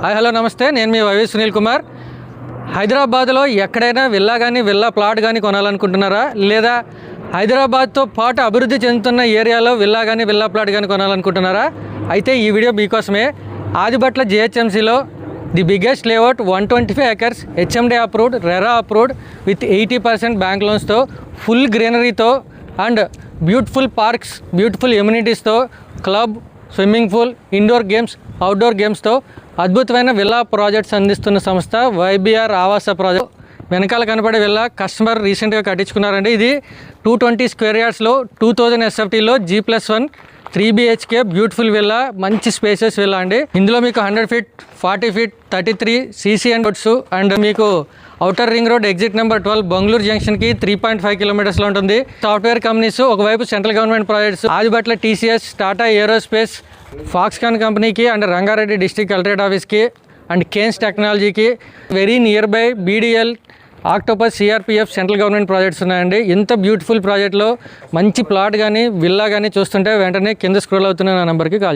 Hi hello నమస్తే, నేను మీ YV Sunil Kumar. హైదరాబాద్లో ఎక్కడైనా విల్లా కానీ విల్లా ప్లాట్ కానీ కొనాలనుకుంటున్నారా, లేదా హైదరాబాద్తో పాటు అభివృద్ధి చెందుతున్న ఏరియాలో విల్లా కానీ విల్లా ప్లాట్ కానీ కొనాలనుకుంటున్నారా? అయితే ఈ వీడియో మీకోసమే. ఆదిబట్ల జిహెచ్ఎంసీలో the biggest layout 125 acres, HMD approved, RERA approved with 80% bank లోన్స్తో, ఫుల్ గ్రీనరీతో అండ్ బ్యూటిఫుల్ పార్క్స్, బ్యూటిఫుల్ ఎమ్యూనిటీస్తో, club, swimming pool, indoor games, outdoor గేమ్స్తో అద్భుతమైన విల్లా ప్రాజెక్ట్స్ అందిస్తున్న సంస్థ వైబీఆర్ ఆవాస ప్రాజెక్ట్. వెనకాల కనపడే విల్లా కస్టమర్ రీసెంట్గా కట్టించుకున్నారండి. ఇది 220 square yardsలో 2000 SFTలో G+1 3 BHK బ్యూటిఫుల్ విల్లా, మంచి స్పేసెస్ విల్లా అండి. ఇందులో మీకు 100 feet, 40 feet, 33 CC roads and మీకు outer ring road exit number 12 Bengaluru జంక్షన్కి 3.5 kilometers ఉంటుంది. సాఫ్ట్వేర్ కంపెనీస్, ఒకవైపు central government projects, Adibatla TCS, Tata aerospace, Foxconn కంపెనీకి అండ్ రంగారెడ్డి డిస్ట్రిక్ట్ కలెక్టరేట్ ఆఫీస్కి అండ్ కేన్స్ టెక్నాలజీకి very near by BDL, Octopus, CRPF central government projects ఉన్నాయండి. ఇంత beautiful ప్రాజెక్ట్లో మంచి ప్లాట్ కానీ విల్లా కానీ చూస్తుంటే వెంటనే కింద స్క్రోల్ అవుతున్న నా నెంబర్కి కాల్ చేయండి.